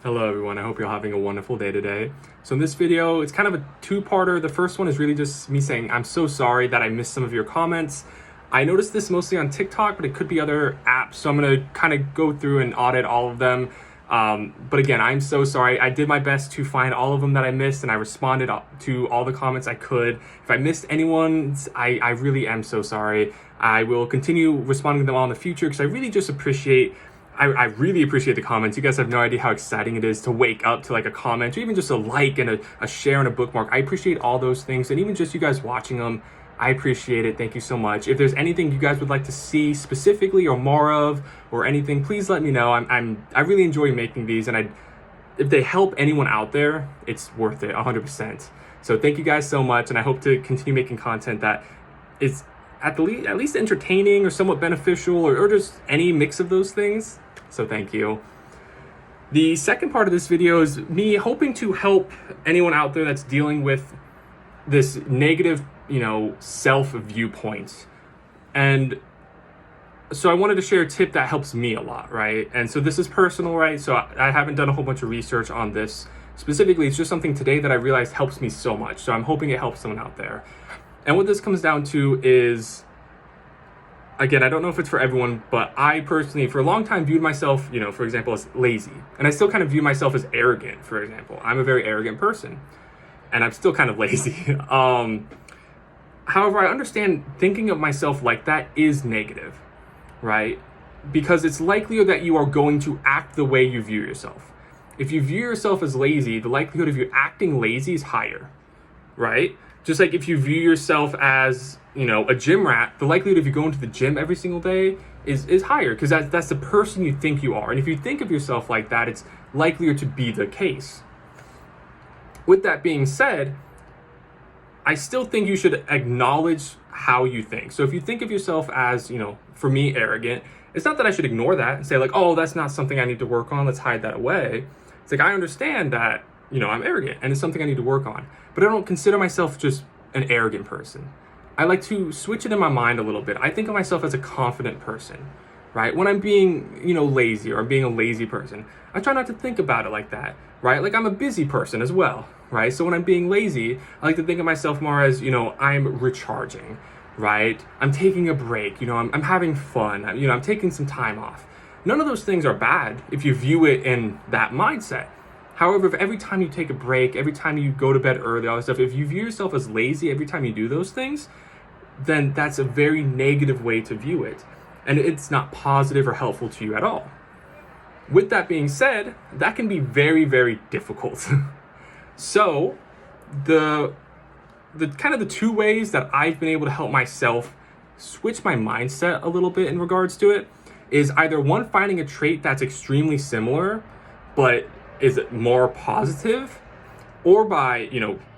Hello everyone, I hope you're having a wonderful day today. So in this video, it's kind of a two-parter. The first one is really just me saying I'm so sorry that I missed some of your comments. I noticed this mostly on TikTok, but it could be other apps, so I'm gonna kind of go through and audit all of them. But again, I'm so sorry. I did my best to find all of them that I missed, and I responded to all the comments I could. If I missed anyone, I really am so sorry. I will continue responding to them all in the future because I really just appreciate I really appreciate the comments. You guys have no idea how exciting it is to wake up to like a comment or even just a like and a share and a bookmark. I appreciate all those things, and even just you guys watching them, I appreciate it. Thank you so much. If there's anything you guys would like to see specifically or more of or anything, please let me know. I really enjoy making these, and if they help anyone out there, it's worth it 100%. So thank you guys so much, and I hope to continue making content that is at least entertaining or somewhat beneficial or just any mix of those things. So thank you. The second part of this video is me hoping to help anyone out there that's dealing with this negative, self viewpoint. And so I wanted to share a tip that helps me a lot, right? And so this is personal, right? So I haven't done a whole bunch of research on this specifically. It's just something today that I realized helps me so much. So I'm hoping it helps someone out there. And what this comes down to is, again, I don't know if it's for everyone, but I personally, for a long time, viewed myself, for example, as lazy. And I still kind of view myself as arrogant, for example. I'm a very arrogant person, and I'm still kind of lazy. However, I understand thinking of myself like that is negative, right? Because it's likelier that you are going to act the way you view yourself. If you view yourself as lazy, the likelihood of you acting lazy is higher, right? Just like if you view yourself as, a gym rat, the likelihood of you going to the gym every single day is higher because that's the person you think you are. And if you think of yourself like that, it's likelier to be the case. With that being said, I still think you should acknowledge how you think. So if you think of yourself as, for me, arrogant, it's not that I should ignore that and say like, oh, that's not something I need to work on. Let's hide that away. It's like, I understand that, I'm arrogant and it's something I need to work on. But I don't consider myself just an arrogant person. I like to switch it in my mind a little bit. I think of myself as a confident person, right? When I'm being, lazy or I'm being a lazy person, I try not to think about it like that, right? Like I'm a busy person as well, right? So when I'm being lazy, I like to think of myself more as, I'm recharging, right? I'm taking a break, I'm having fun, I'm taking some time off. None of those things are bad if you view it in that mindset. However, if every time you take a break, every time you go to bed early, all that stuff, if you view yourself as lazy every time you do those things, then that's a very negative way to view it. And it's not positive or helpful to you at all. With that being said, that can be very, very difficult. So the kind of the two ways that I've been able to help myself switch my mindset a little bit in regards to it is either one, finding a trait that's extremely similar, but is more positive, or by,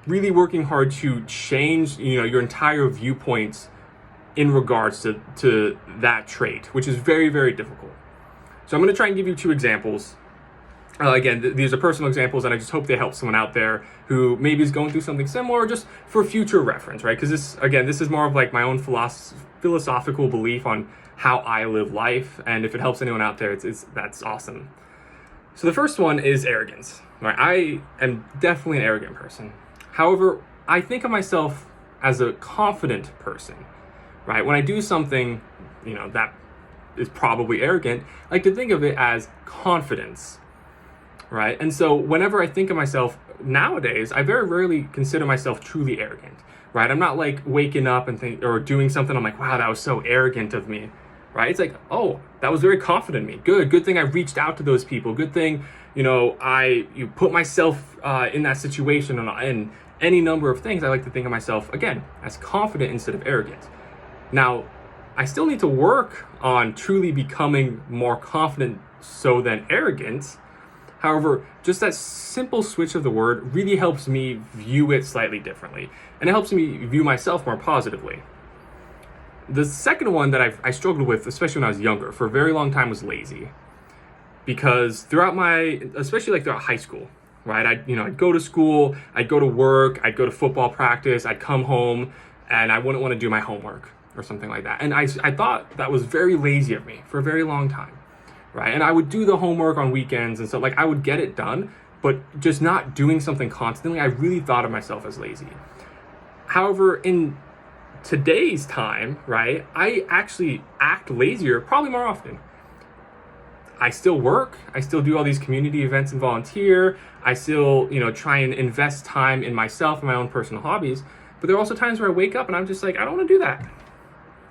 really working hard to change, your entire viewpoints in regards to that trait, which is very, very difficult. So I'm going to try and give you two examples. Again, these are personal examples, and I just hope they help someone out there who maybe is going through something similar, just for future reference, right? Because this is more of like my own philosophical belief on how I live life, and if it helps anyone out there, that's awesome. So the first one is arrogance, right? I am definitely an arrogant person. However, I think of myself as a confident person, right? When I do something, that is probably arrogant, I like to think of it as confidence, right? And so whenever I think of myself nowadays, I very rarely consider myself truly arrogant, right? I'm not like waking up and or doing something, I'm like, wow, that was so arrogant of me. Right? It's like, oh, that was very confident in me. Good thing I reached out to those people. Good thing, you put myself in that situation, and any number of things. I like to think of myself, again, as confident instead of arrogant. Now, I still need to work on truly becoming more confident so than arrogant. However, just that simple switch of the word really helps me view it slightly differently. And it helps me view myself more positively. The second one that I struggled with, especially when I was younger, for a very long time, was lazy. Because especially throughout high school, right? I'd go to school, I'd go to work, I'd go to football practice, I'd come home, and I wouldn't want to do my homework or something like that. And I thought that was very lazy of me for a very long time, right? And I would do the homework on weekends and stuff. Like, I would get it done, but just not doing something constantly, I really thought of myself as lazy. However, in today's time, right, I actually act lazier probably more often. I still work, I still do all these community events and volunteer, I still, try and invest time in myself and my own personal hobbies, but there are also times where I wake up and I'm just like, I don't want to do that.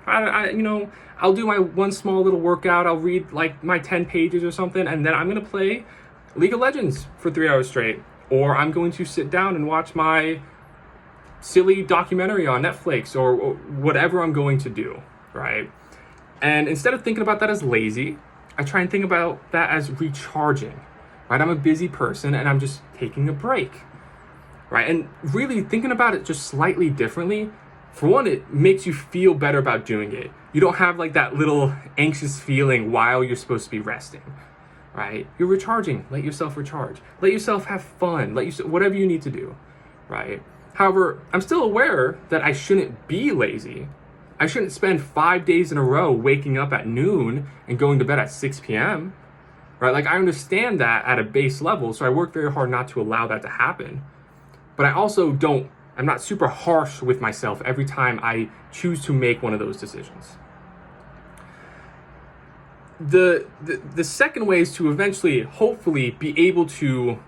I'll do my one small little workout, I'll read like my 10 pages or something, and then I'm going to play League of Legends for 3 hours straight, or I'm going to sit down and watch my silly documentary on Netflix, or whatever I'm going to do, right? And instead of thinking about that as lazy, I try and think about that as recharging, right? I'm a busy person and I'm just taking a break, right? And really thinking about it just slightly differently, for one, it makes you feel better about doing it. You don't have like that little anxious feeling while you're supposed to be resting, right? You're recharging. Let yourself recharge. Let yourself have fun. Whatever you need to do, right? However, I'm still aware that I shouldn't be lazy. I shouldn't spend 5 days in a row waking up at noon and going to bed at 6 p.m., right? Like, I understand that at a base level, so I work very hard not to allow that to happen. But I'm not super harsh with myself every time I choose to make one of those decisions. The second way is to eventually, hopefully, be able to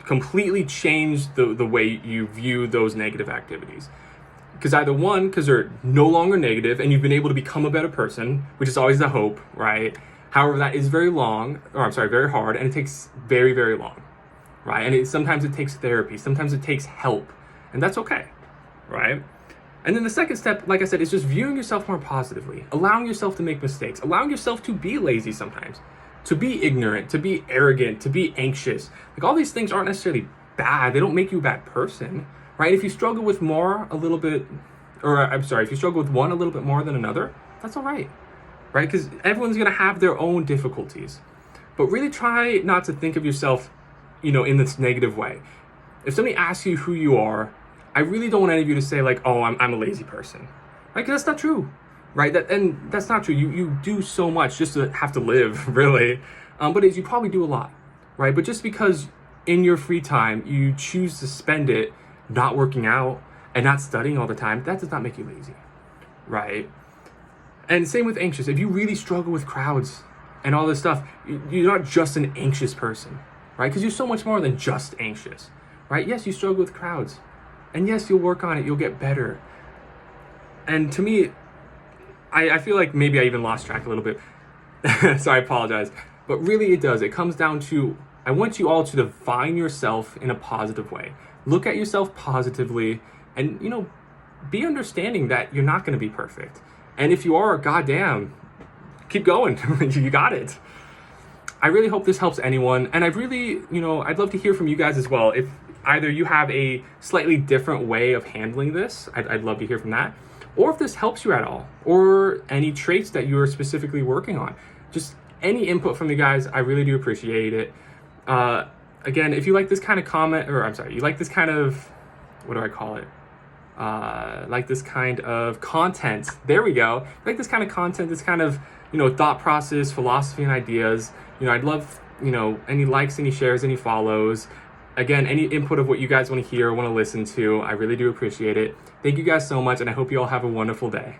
completely change the way you view those negative activities. Because either one, because they're no longer negative and you've been able to become a better person, which is always the hope, right? However, that is very hard, and it takes very, very long, right? And sometimes it takes therapy, sometimes it takes help, and that's okay, right? And then the second step, like I said, is just viewing yourself more positively, allowing yourself to make mistakes, allowing yourself to be lazy sometimes, to be ignorant, to be arrogant, to be anxious. Like, all these things aren't necessarily bad. They don't make you a bad person, right? If you struggle with if you struggle with one a little bit more than another, that's all right, right? Because everyone's going to have their own difficulties. But really try not to think of yourself, in this negative way. If somebody asks you who you are, I really don't want any of you to say like, oh, I'm a lazy person, right? Because that's not true, right? That's not true. You do so much just to have to live, really. But you probably do a lot, right? But just because in your free time you choose to spend it not working out and not studying all the time, that does not make you lazy, right? And same with anxious. If you really struggle with crowds and all this stuff, you're not just an anxious person, right? Because you're so much more than just anxious, right? Yes, you struggle with crowds. And yes, you'll work on it. You'll get better. And to me, I feel like maybe I even lost track a little bit. So I apologize. But really it does. It comes down to, I want you all to define yourself in a positive way. Look at yourself positively and, be understanding that you're not going to be perfect. And if you are, goddamn, keep going. You got it. I really hope this helps anyone. And I'd love to hear from you guys as well. If either you have a slightly different way of handling this, I'd love to hear from that. Or if this helps you at all, or any traits that you are specifically working on. Just any input from you guys, I really do appreciate it. Again, if you like this kind of you like this kind of, like this kind of content, there we go. Like this kind of content, this kind of, thought process, philosophy, and ideas, I'd love, any likes, any shares, any follows. Again, any input of what you guys want to hear or want to listen to, I really do appreciate it. Thank you guys so much, and I hope you all have a wonderful day.